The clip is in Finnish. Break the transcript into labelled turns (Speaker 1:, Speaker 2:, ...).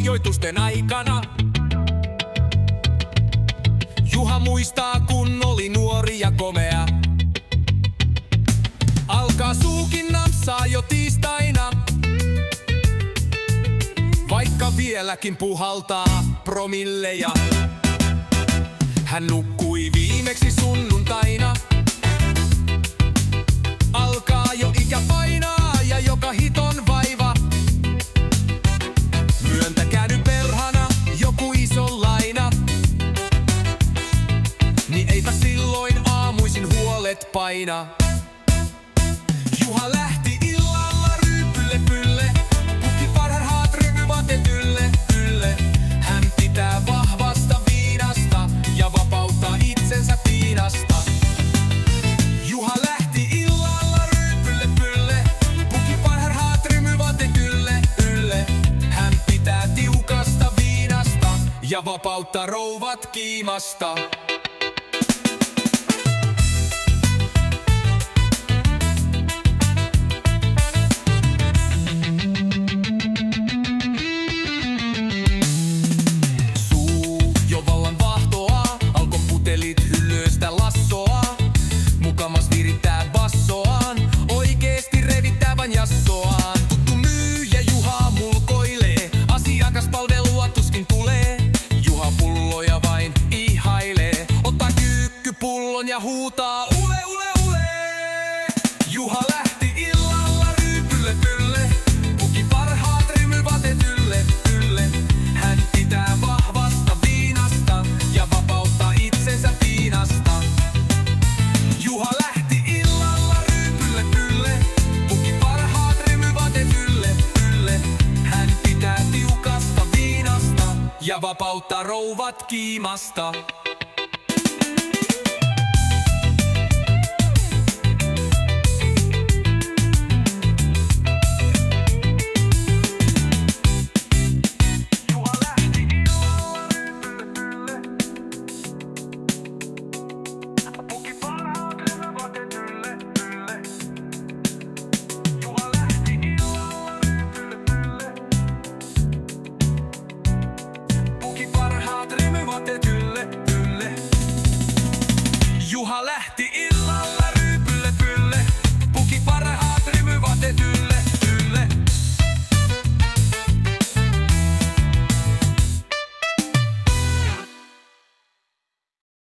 Speaker 1: harjoitusten aikana. Juha muistaa, kun oli nuori ja komea. Alkaa suukin napsaa jo tiistaina, vaikka vieläkin puhaltaa promilleja. Hän nukkui viimeksi sunnuntaina. Alkaa jo ikä painaa ja joka hiton vaiva. Myöntäkää nyt perhana joku iso laina, niin eipä silloin aamuisin huolet paina. Juha lähti illalla ryyppylle pylle, pukki parhaat rymyvaatteet ylle. Hän pitää vahvasta viinasta ja vapauttaa itsensä piinasta. Juha lähti illalla ryyppylle pylle, pukki parhaat rymyvaatteet ylle. Hän pitää tiukasta viinasta ja vapauttaa rouvat kiimasta. Mukamas virittää bassoaan, oikeesti revittää vain jassoaan. Tuttu myyjä Juha mulkoilee, asiakaspalvelua tuskin tulee. Juha pulloja vain ihailee, ottaa kyykkypullon ja huutaa ule ule ule. Juha lähti illalla ryyppylle pylle, puki parhaat rymyvaatteet ylle. Hän pitää vahvasta viinasta ja vapauttaa itsensä piinasta. Juha lähti illalla ryyppylle pylle, puki parhaat rymyvaatteet ylle. Hän pitää tiukasta viinasta ja vapauttaa rouvat kiimasta.